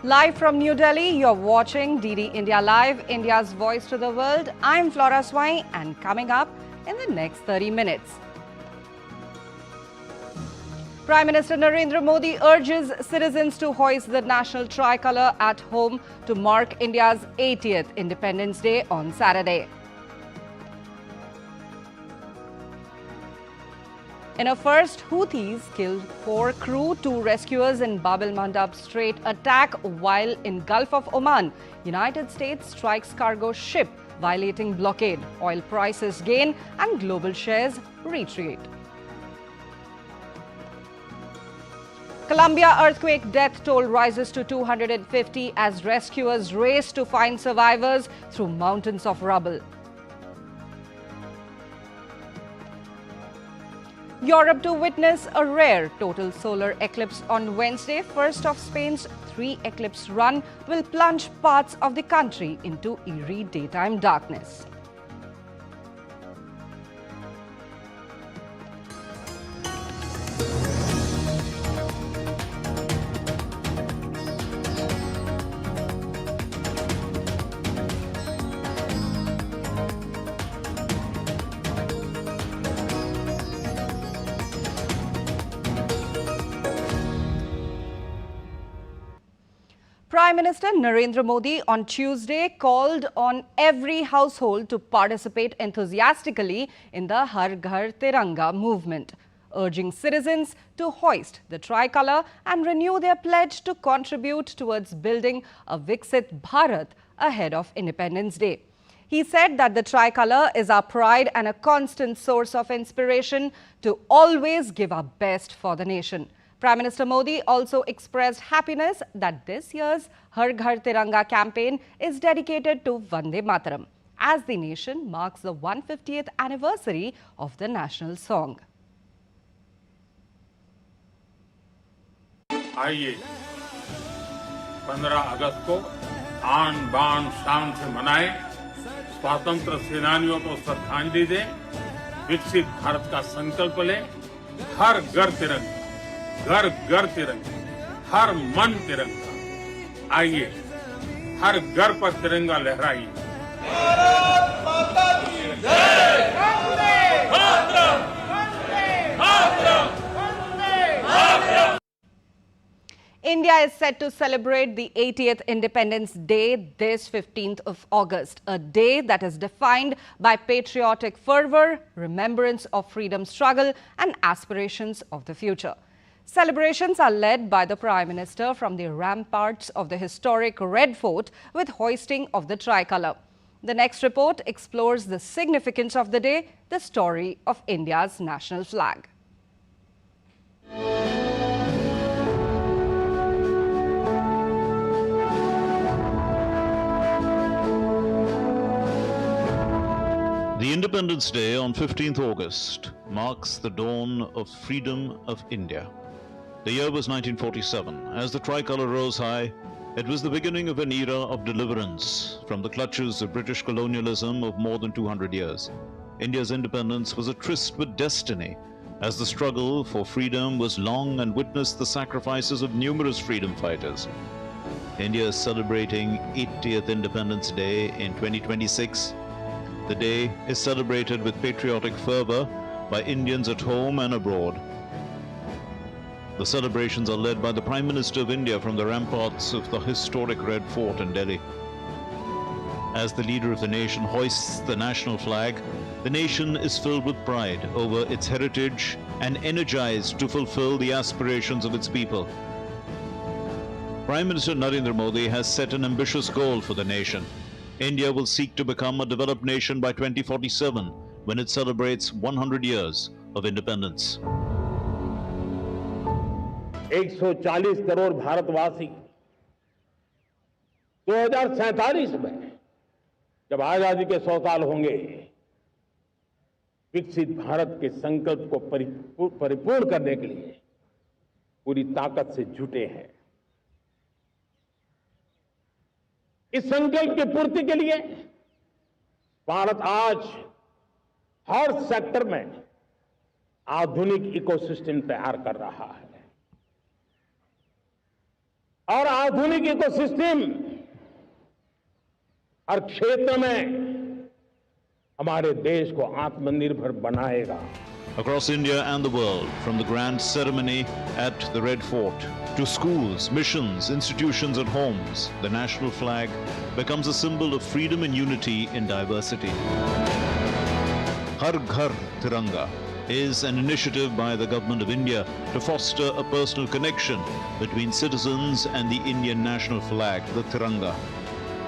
Live from New Delhi, you're watching DD India Live, India's voice to the world. I'm Flora Swai, and coming up in the next 30 minutes. Prime Minister Narendra Modi urges citizens to hoist the national tricolour at home to mark India's 80th Independence Day on Saturday. In a first, Houthis killed 4 crew, 2 rescuers in el-Mandeb Strait attack while in Gulf of Oman. United States strikes cargo ship violating blockade. Oil prices gain and global shares retreat. Colombia earthquake death toll rises to 250 as rescuers race to find survivors through mountains of rubble. Europe to witness a rare total solar eclipse on Wednesday. First of Spain's 3 eclipse run will plunge parts of the country into eerie daytime darkness. Prime Minister Narendra Modi on Tuesday called on every household to participate enthusiastically in the Har Ghar Tiranga movement, urging citizens to hoist the tricolour and renew their pledge to contribute towards building a Viksit Bharat ahead of Independence Day. He said that the tricolour is our pride and a constant source of inspiration to always give our best for the nation. Prime Minister Modi also expressed happiness that this year's Har Ghar Tiranga campaign is dedicated to Vande Mataram, as the nation marks the 150th anniversary of the national song. आइए 15 अगस्त को आन बान शान से मनाएं, स्वतंत्र सेनानियों को श्रद्धांजलि दें, विकसित भारत का संकल्प लें, हर घर तिरंगा, घर घर तिरंगा, हर मन तिरंगा। आइए हर घर पर तिरंगा लहराइए। भारत माता की जय। Vande Mataram, Vande Mataram, Vande Mataram. India is set to celebrate the 80th Independence Day this 15th of August, a day that is defined by patriotic fervour, remembrance of freedom struggle and aspirations of the future. Celebrations are led by the Prime Minister from the ramparts of the historic Red Fort with hoisting of the tricolour. The next report explores the significance of the day, the story of India's national flag. The Independence Day on 15th August marks the dawn of freedom of India. The year was 1947. As the tricolour rose high, it was the beginning of an era of deliverance from the clutches of British colonialism of more than 200 years. India's independence was a tryst with destiny, as the struggle for freedom was long and witnessed the sacrifices of numerous freedom fighters. India is celebrating 80th Independence Day in 2026. The day is celebrated with patriotic fervour by Indians at home and abroad. The celebrations are led by the Prime Minister of India from the ramparts of the historic Red Fort in Delhi. As the leader of the nation hoists the national flag, the nation is filled with pride over its heritage and energized to fulfill the aspirations of its people. Prime Minister Narendra Modi has set an ambitious goal for the nation. India will seek to become a developed nation by 2047 when it celebrates 100 years of independence. 140 crore भारतवासी 2047 में जब आजादी के 100 साल होंगे, विकसित भारत के संकल्प को परिपूर्ण करने के लिए पूरी ताकत से जुटे हैं। इस संकल्प की पूर्ति के लिए भारत आज हर सेक्टर में आधुनिक इकोसिस्टम तैयार कर रहा है। और आधुनिक इकोसिस्टम हर क्षेत्र में हमारे देश को आत्मनिर्भर बनाएगा। Across India and the world, from the grand ceremony at the Red Fort to schools, missions, institutions and homes, the national flag becomes a symbol of freedom and unity in diversity. Har Ghar Tiranga is an initiative by the Government of India to foster a personal connection between citizens and the Indian national flag, the Tiranga.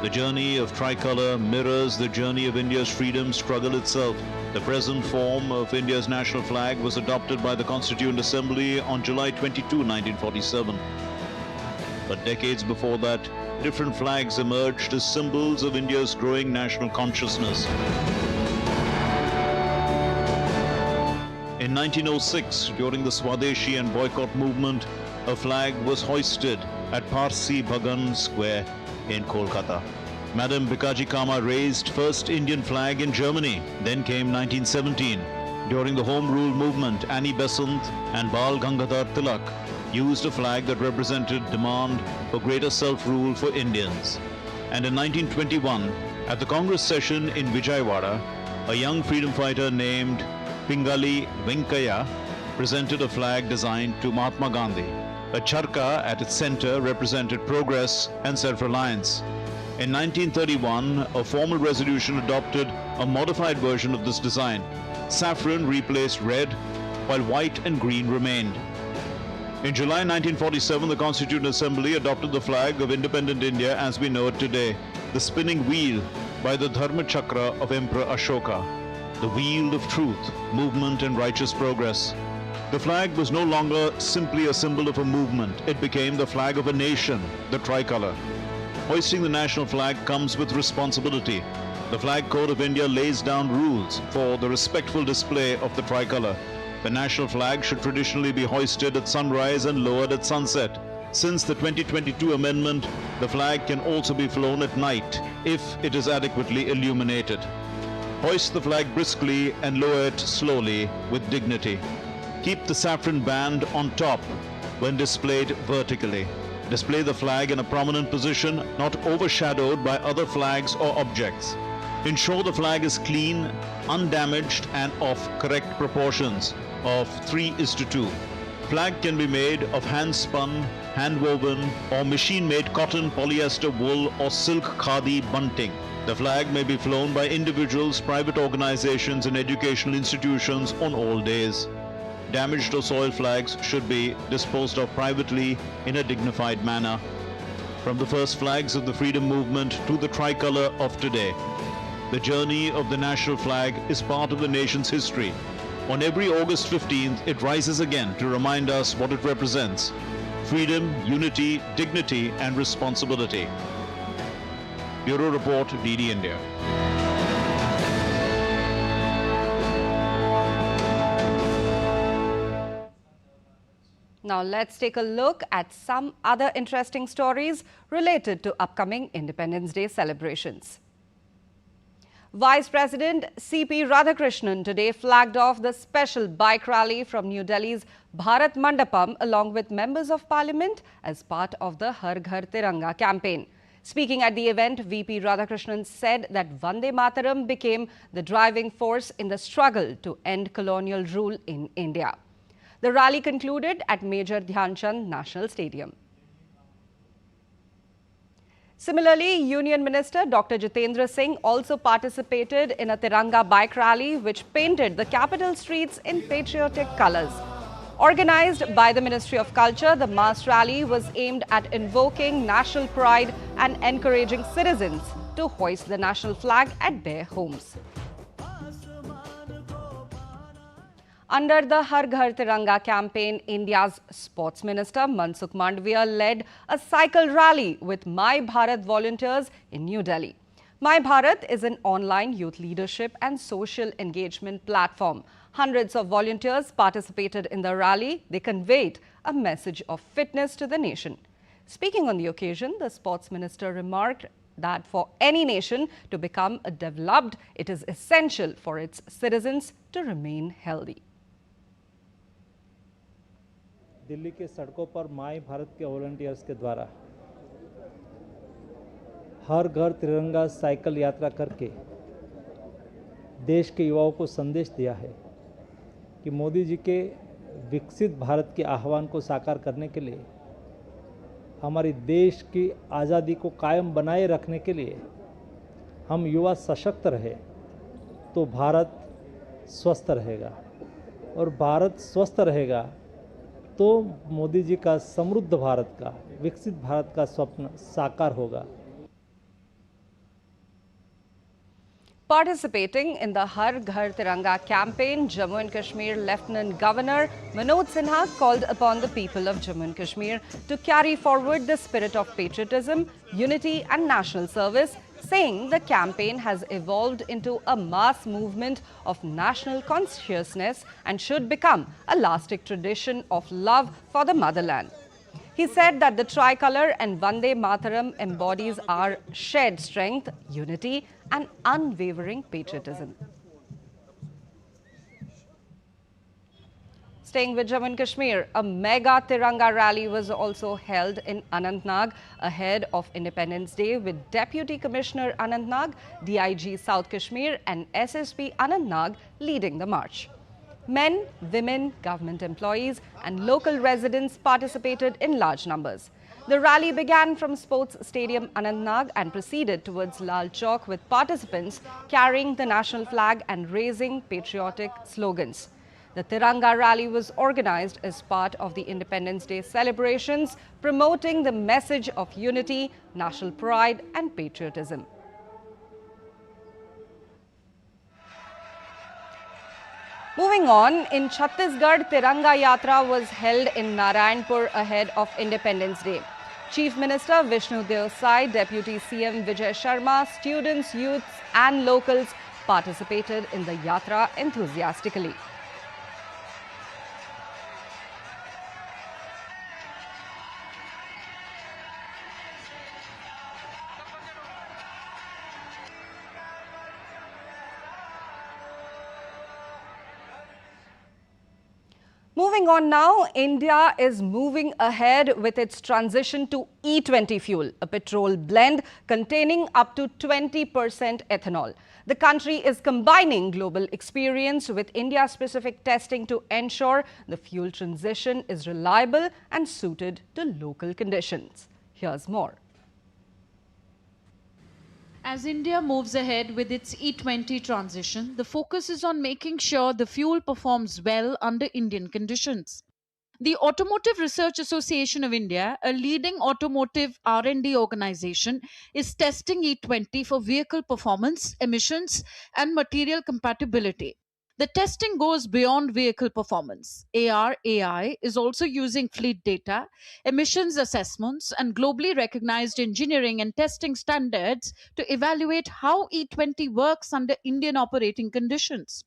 The journey of Tricolour mirrors the journey of India's freedom struggle itself. The present form of India's national flag was adopted by the Constituent Assembly on July 22, 1947. But decades before that, different flags emerged as symbols of India's growing national consciousness. In 1906, during the Swadeshi and boycott movement, a flag was hoisted at Parsi Bhagan Square in Kolkata. Madam Bikaji Kama raised first Indian flag in Germany. Then came 1917. During the Home Rule movement, Annie Besant and Bal Gangadhar Tilak used a flag that represented demand for greater self-rule for Indians. And in 1921, at the Congress session in Vijayawada, a young freedom fighter named Pingali Venkaya presented a flag designed to Mahatma Gandhi. A charka at its center represented progress and self-reliance. In 1931, a formal resolution adopted a modified version of this design. Saffron replaced red, while white and green remained. In July 1947, the Constituent Assembly adopted the flag of independent India as we know it today, the spinning wheel by the Dharma Chakra of Emperor Ashoka, the wheel of truth, movement and righteous progress. The flag was no longer simply a symbol of a movement. It became the flag of a nation, the tricolour. Hoisting the national flag comes with responsibility. The Flag Code of India lays down rules for the respectful display of the tricolour. The national flag should traditionally be hoisted at sunrise and lowered at sunset. Since the 2022 amendment, the flag can also be flown at night if it is adequately illuminated. Hoist the flag briskly and lower it slowly with dignity. Keep the saffron band on top when displayed vertically. Display the flag in a prominent position, not overshadowed by other flags or objects. Ensure the flag is clean, undamaged and of correct proportions of 3:2. Flag can be made of hand-spun, hand-woven or machine-made cotton, polyester, wool or silk khadi bunting. The flag may be flown by individuals, private organizations and educational institutions on all days. Damaged or soiled flags should be disposed of privately in a dignified manner. From the first flags of the freedom movement to the tricolour of today, the journey of the national flag is part of the nation's history. On every August 15th, it rises again to remind us what it represents: freedom, unity, dignity and responsibility. Bureau Report, DD India. Now let's take a look at some other interesting stories related to upcoming Independence Day celebrations. Vice President C.P. Radhakrishnan today flagged off the special bike rally from New Delhi's Bharat Mandapam along with members of Parliament as part of the Har Ghar Tiranga campaign. Speaking at the event, VP Radhakrishnan said that Vande Mataram became the driving force in the struggle to end colonial rule in India. The rally concluded at Major Dhyan Chand National Stadium. Similarly, Union Minister Dr. Jitendra Singh also participated in a Tiranga bike rally which painted the capital streets in patriotic colours. Organized by the Ministry of Culture, the mass rally was aimed at invoking national pride and encouraging citizens to hoist the national flag at their homes. Under the Har Ghar Tiranga campaign, India's Sports Minister Mansukh Mandavia led a cycle rally with My Bharat volunteers in New Delhi. My Bharat is an online youth leadership and social engagement platform. Hundreds of volunteers participated in the rally. They conveyed a message of fitness to the nation. Speaking on the occasion, the Sports Minister remarked that for any nation to become developed, it is essential for its citizens to remain healthy. Delhi के सड़कों पर my Bharat के volunteers के द्वारा हर घर तिरंगा cycle यात्रा करके देश के युवाओं को संदेश दिया है कि मोदी जी के विकसित भारत के आह्वान को साकार करने के लिए, हमारी देश की आज़ादी को कायम बनाए रखने के लिए हम युवा सशक्त रहे तो भारत स्वस्थ रहेगा, और भारत स्वस्थ रहेगा तो मोदी जी का समृद्ध भारत का, विकसित भारत का स्वप्न साकार होगा। Participating in the Har Ghar Tiranga campaign, Jammu and Kashmir Lieutenant Governor Manoj Sinha called upon the people of Jammu and Kashmir to carry forward the spirit of patriotism, unity and national service, saying the campaign has evolved into a mass movement of national consciousness and should become a lasting tradition of love for the motherland. He said that the Tricolour and Vande Mataram embodies our shared strength, unity and unwavering patriotism. Staying with Jammu and Kashmir, a mega Tiranga rally was also held in Anantnag ahead of Independence Day with Deputy Commissioner Anantnag, DIG South Kashmir and SSP Anantnag leading the march. Men, women, government employees and local residents participated in large numbers. The rally began from Sports Stadium Anantnag and proceeded towards Lal Chowk with participants carrying the national flag and raising patriotic slogans. The Tiranga rally was organized as part of the Independence Day celebrations, promoting the message of unity, national pride and patriotism. Moving on, in Chhattisgarh, Tiranga Yatra was held in Narayanpur ahead of Independence Day. Chief Minister Vishnu Devsai, Deputy CM Vijay Sharma, students, youths and locals participated in the Yatra enthusiastically. Moving on now, India is moving ahead with its transition to E20 fuel, a petrol blend containing up to 20% ethanol. The country is combining global experience with India-specific testing to ensure the fuel transition is reliable and suited to local conditions. Here's more. As India moves ahead with its E20 transition, the focus is on making sure the fuel performs well under Indian conditions. The Automotive Research Association of India, a leading automotive R&D organization, is testing E20 for vehicle performance, emissions, and material compatibility. The testing goes beyond vehicle performance. AR/AI is also using fleet data, emissions assessments, and globally recognized engineering and testing standards to evaluate how E20 works under Indian operating conditions.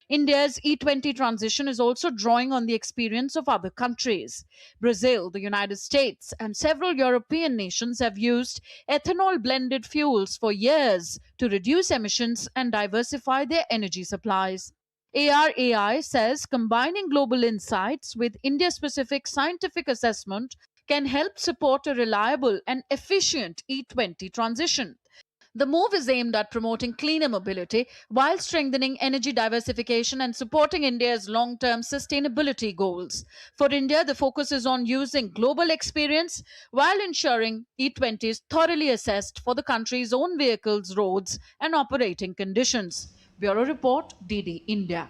India's E20 transition is also drawing on the experience of other countries. Brazil, the United States, and several European nations have used ethanol-blended fuels for years to reduce emissions and diversify their energy supplies. AR/AI says combining global insights with India-specific scientific assessment can help support a reliable and efficient E20 transition. The move is aimed at promoting cleaner mobility while strengthening energy diversification and supporting India's long-term sustainability goals. For India, the focus is on using global experience while ensuring E20 is thoroughly assessed for the country's own vehicles, roads, and operating conditions. Bureau Report, DD India.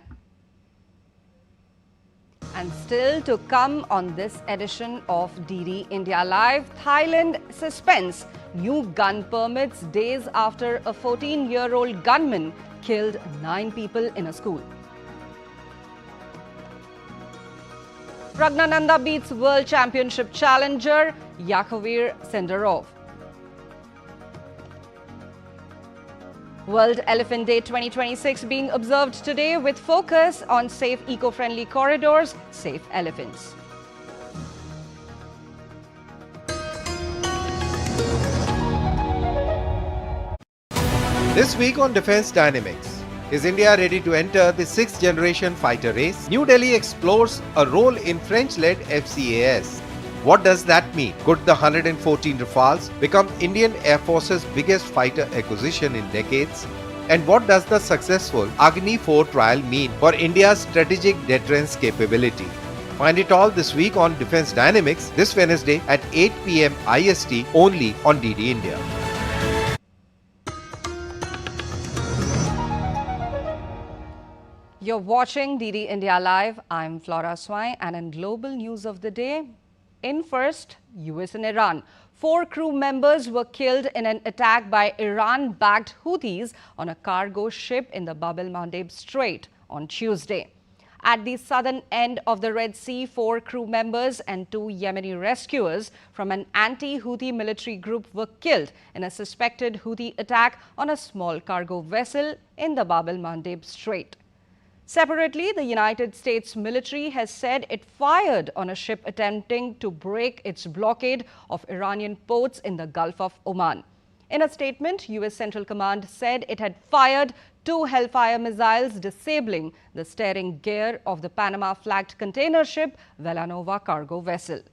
And still to come on this edition of DD India Live, Thailand suspends new gun permits days after a 14-year-old gunman killed 9 people in a school. Pragnananda beats World Championship challenger Yakovir Senderov. World Elephant Day 2026 being observed today with focus on safe eco-friendly corridors, safe elephants. This week on Defense Dynamics, is India ready to enter the 6th generation fighter race? New Delhi explores a role in French-led FCAS. What does that mean? Could the 114 Rafales become Indian Air Force's biggest fighter acquisition in decades? And what does the successful Agni 4 trial mean for India's strategic deterrence capability? Find it all this week on Defense Dynamics this Wednesday at 8 p.m. IST only on DD India. You're watching DD India Live. I'm Flora Swai, and in global news of the day, in first, US and Iran. 4 crew members were killed in an attack by Iran-backed Houthis on a cargo ship in the el-Mandeb Strait on Tuesday. At the southern end of the Red Sea, 4 crew members and 2 Yemeni rescuers from an anti-Houthi military group were killed in a suspected Houthi attack on a small cargo vessel in the el-Mandeb Strait. Separately, the United States military has said it fired on a ship attempting to break its blockade of Iranian ports in the Gulf of Oman. In a statement, US Central Command said it had fired 2 Hellfire missiles, disabling the steering gear of the Panama-flagged container ship Villanova cargo vessel.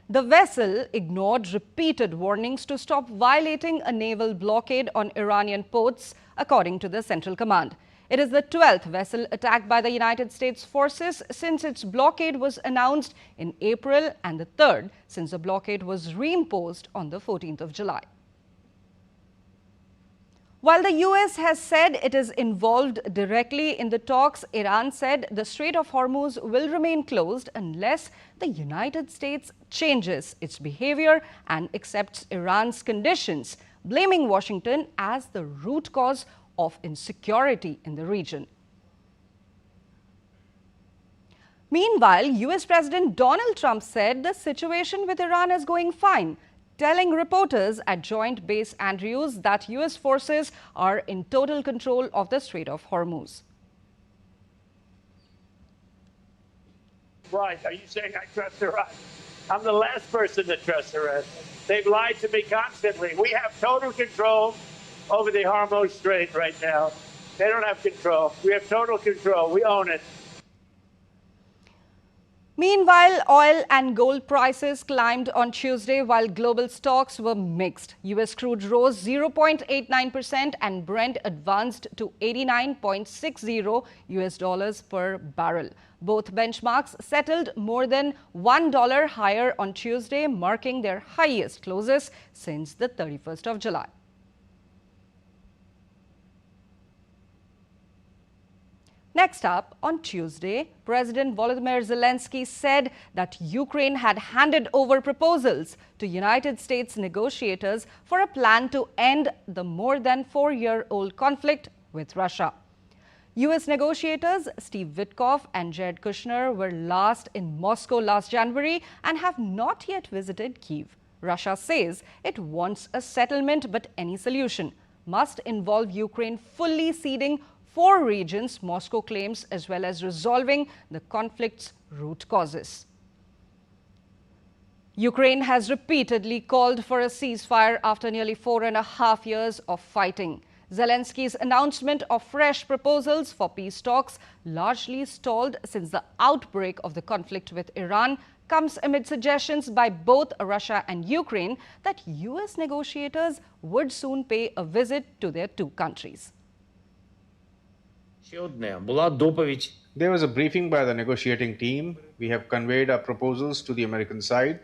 The vessel ignored repeated warnings to stop violating a naval blockade on Iranian ports, according to the Central Command. It is the 12th vessel attacked by the United States forces since its blockade was announced in April, and the 3rd since the blockade was reimposed on the 14th of July. While the US has said it is involved directly in the talks, Iran said the Strait of Hormuz will remain closed unless the United States changes its behavior and accepts Iran's conditions, blaming Washington as the root cause of insecurity in the region. Meanwhile, US President Donald Trump said the situation with Iran is going fine, telling reporters at Joint Base Andrews that US forces are in total control of the Strait of Hormuz. Right. Are you saying I trust Iran? I'm the last person to trust Iran. They've lied to me constantly. We have total control over the Hormuz Strait right now. They don't have control. We have total control. We own it. Meanwhile, oil and gold prices climbed on Tuesday while global stocks were mixed. US crude rose 0.89% and Brent advanced to 89.60 US dollars per barrel. Both benchmarks settled more than $1 higher on Tuesday, marking their highest closes since the 31st of July. Next up, on Tuesday, President Volodymyr Zelensky said that Ukraine had handed over proposals to United States negotiators for a plan to end the more than 4-year-old conflict with Russia. US negotiators Steve Witkoff and Jared Kushner were last in Moscow last January and have not yet visited Kyiv. Russia says it wants a settlement, but any solution must involve Ukraine fully ceding 4 regions, Moscow claims, as well as resolving the conflict's root causes. Ukraine has repeatedly called for a ceasefire after nearly 4.5 years of fighting. Zelensky's announcement of fresh proposals for peace talks, largely stalled since the outbreak of the conflict with Iran, comes amid suggestions by both Russia and Ukraine that US negotiators would soon pay a visit to their 2 countries. There was a briefing by the negotiating team. We have conveyed our proposals to the American side,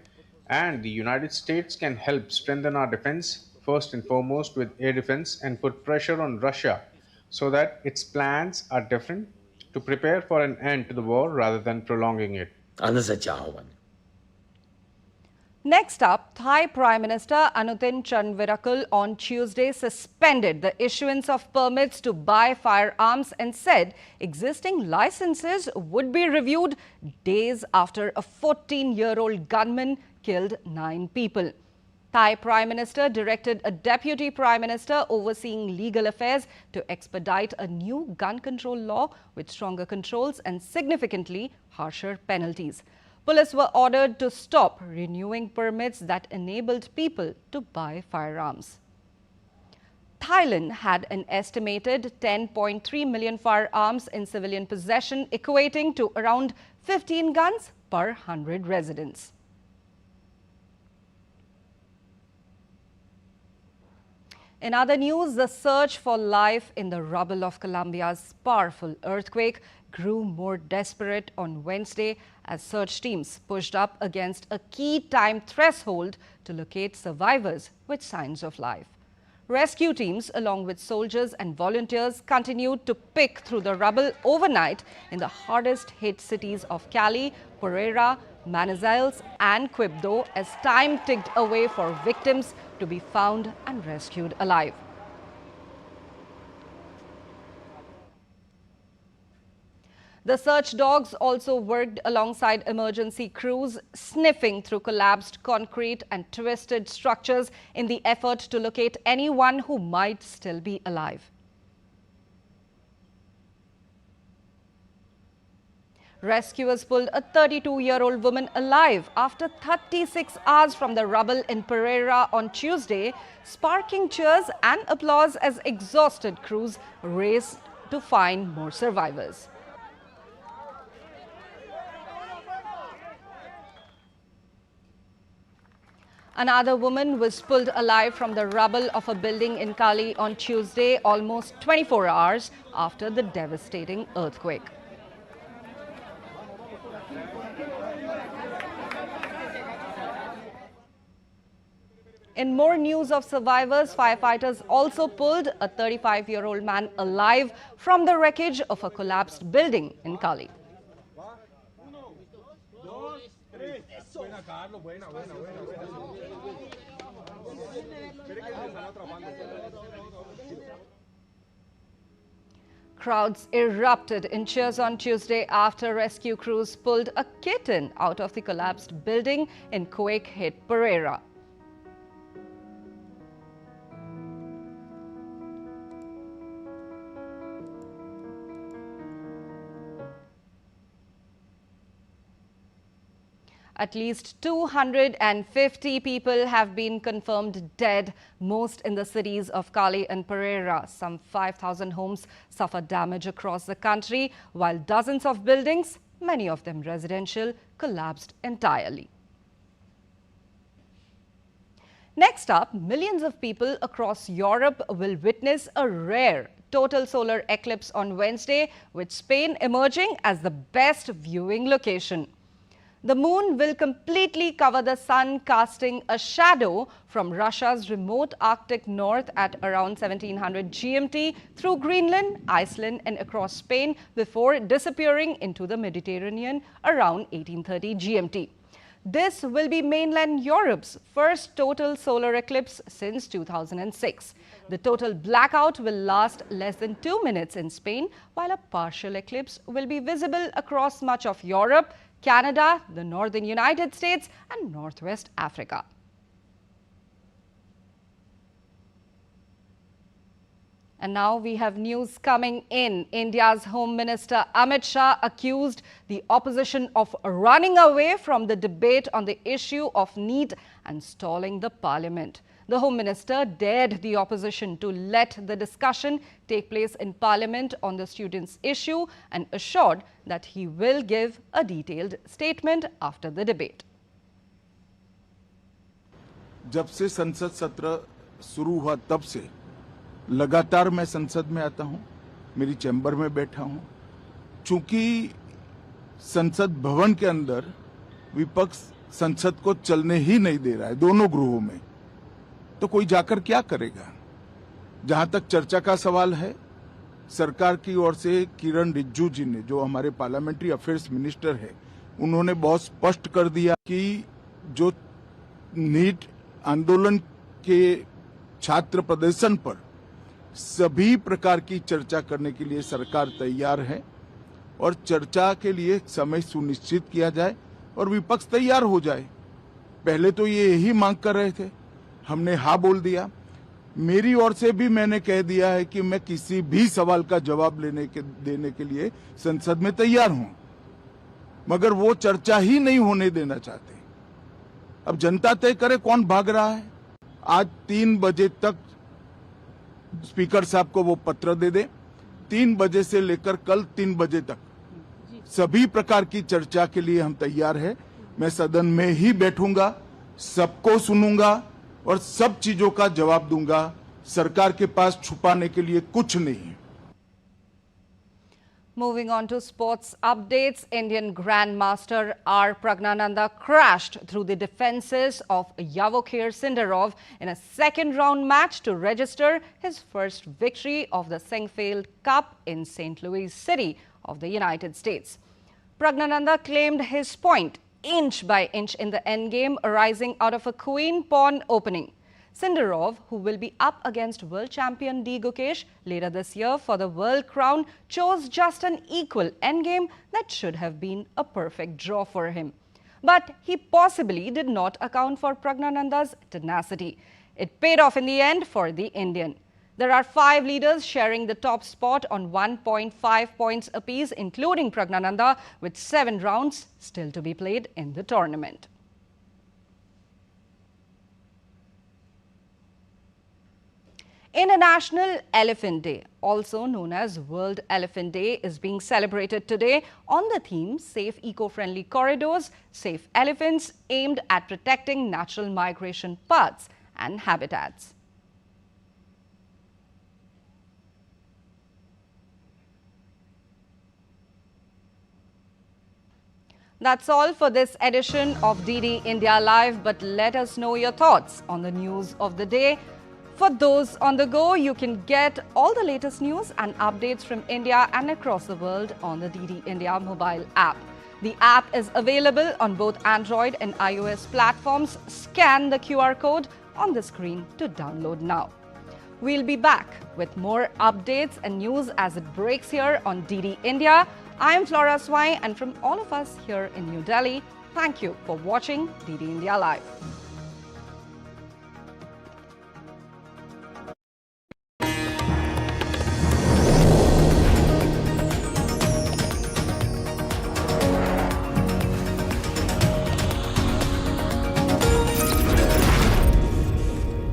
and the United States can help strengthen our defense, first and foremost with air defense, and put pressure on Russia so that its plans are different, to prepare for an end to the war rather than prolonging it. Next up, Thai Prime Minister Anutin Charnvirakul on Tuesday suspended the issuance of permits to buy firearms and said existing licenses would be reviewed days after a 14-year-old gunman killed 9 people. Thai Prime Minister directed a Deputy Prime Minister overseeing legal affairs to expedite a new gun control law with stronger controls and significantly harsher penalties. Police were ordered to stop renewing permits that enabled people to buy firearms. Thailand had an estimated 10.3 million firearms in civilian possession, equating to around 15 guns per 100 residents. In other news, the search for life in the rubble of Colombia's powerful earthquake grew more desperate on Wednesday as search teams pushed up against a key time threshold to locate survivors with signs of life. Rescue teams, along with soldiers and volunteers, continued to pick through the rubble overnight in the hardest hit cities of Cali, Pereira, Manizales and Quibdó as time ticked away for victims to be found and rescued alive. The search dogs also worked alongside emergency crews, sniffing through collapsed concrete and twisted structures in the effort to locate anyone who might still be alive. Rescuers pulled a 32-year-old woman alive after 36 hours from the rubble in Pereira on Tuesday, sparking cheers and applause as exhausted crews raced to find more survivors. Another woman was pulled alive from the rubble of a building in Cali on Tuesday, almost 24 hours after the devastating earthquake. In more news of survivors, firefighters also pulled a 35-year-old man alive from the wreckage of a collapsed building in Cali. Crowds erupted in cheers on Tuesday after rescue crews pulled a kitten out of the collapsed building in quake-hit Pereira. At least 250 people have been confirmed dead, most in the cities of Cali and Pereira. Some 5,000 homes suffered damage across the country, while dozens of buildings, many of them residential, collapsed entirely. Next up, millions of people across Europe will witness a rare total solar eclipse on Wednesday, with Spain emerging as the best viewing location. The moon will completely cover the sun, casting a shadow from Russia's remote Arctic north at around 1700 GMT through Greenland, Iceland and across Spain before disappearing into the Mediterranean around 1830 GMT. This will be mainland Europe's first total solar eclipse since 2006. The total blackout will last less than 2 minutes in Spain, while a partial eclipse will be visible across much of Europe, Canada, the northern United States and northwest Africa. And now we have news coming in. India's Home Minister Amit Shah accused the opposition of running away from the debate on the issue of NEET and stalling the parliament. The Home Minister dared the opposition to let the discussion take place in Parliament on the students' issue and assured that he will give a detailed statement after the debate. जब से संसद सत्र शुरू हुआ तब से लगातार मैं संसद में आता हूं, मेरी चैम्बर में बैठा हूं। चूंकि संसद भवन के अंदर विपक्ष संसद को चलने ही नहीं दे रहा है दोनों गृहों में, तो कोई जाकर क्या करेगा। जहां तक चर्चा का सवाल है, सरकार की ओर से किरण रिजिजू जी ने, जो हमारे पार्लियामेंट्री अफेयर्स मिनिस्टर है, उन्होंने बहुत स्पष्ट कर दिया कि जो नीट आंदोलन के छात्र प्रदर्शन पर सभी प्रकार की चर्चा करने के लिए सरकार तैयार है और चर्चा के लिए समय सुनिश्चित किया जाए और विपक्ष तैयार हो जाए। पहले तो ये यही मांग कर रहे थे, हमने हाँ बोल दिया। मेरी ओर से भी मैंने कह दिया है कि मैं किसी भी सवाल का जवाब देने के लिए संसद में तैयार हूं, मगर वो चर्चा ही नहीं होने देना चाहते। अब जनता तय करे कौन भाग रहा है। आज 3 बजे तक स्पीकर साहब को वो पत्र दे दे, 3 बजे से लेकर कल 3 बजे तक सभी प्रकार की चर्चा के लिए हम तैयार हैं। मैं सदन में ही बैठूंगा, सबको सुनूंगा और सब चीजों का जवाब दूंगा। सरकार के पास छुपाने के लिए कुछ नहीं है। Moving on to sports updates, Indian Grandmaster R. Pragnananda crashed through the defences of Yavokher Sindarov in a second-round match to register his first victory of the Sinquefield Cup in St. Louis City of the United States. Pragnananda claimed his point inch by inch in the endgame, arising out of a queen-pawn opening. Sindarov, who will be up against world champion D. Gukesh later this year for the world crown, chose just an equal endgame that should have been a perfect draw for him. But he possibly did not account for Pragnananda's tenacity. It paid off in the end for the Indian. There are 5 leaders sharing the top spot on 1.5 points apiece, including Pragnananda, with 7 rounds still to be played in the tournament. International Elephant Day, also known as World Elephant Day, is being celebrated today on the theme Safe Eco-Friendly Corridors, Safe Elephants, aimed at protecting natural migration paths and habitats. That's all for this edition of DD India Live, but let us know your thoughts on the news of the day. For those on the go, you can get all the latest news and updates from India and across the world on the DD India mobile app. The app is available on both Android and iOS platforms. Scan the QR code on the screen to download now. We'll be back with more updates and news as it breaks here on DD India. I'm Flora Swai, and from all of us here in New Delhi, thank you for watching DD India Live.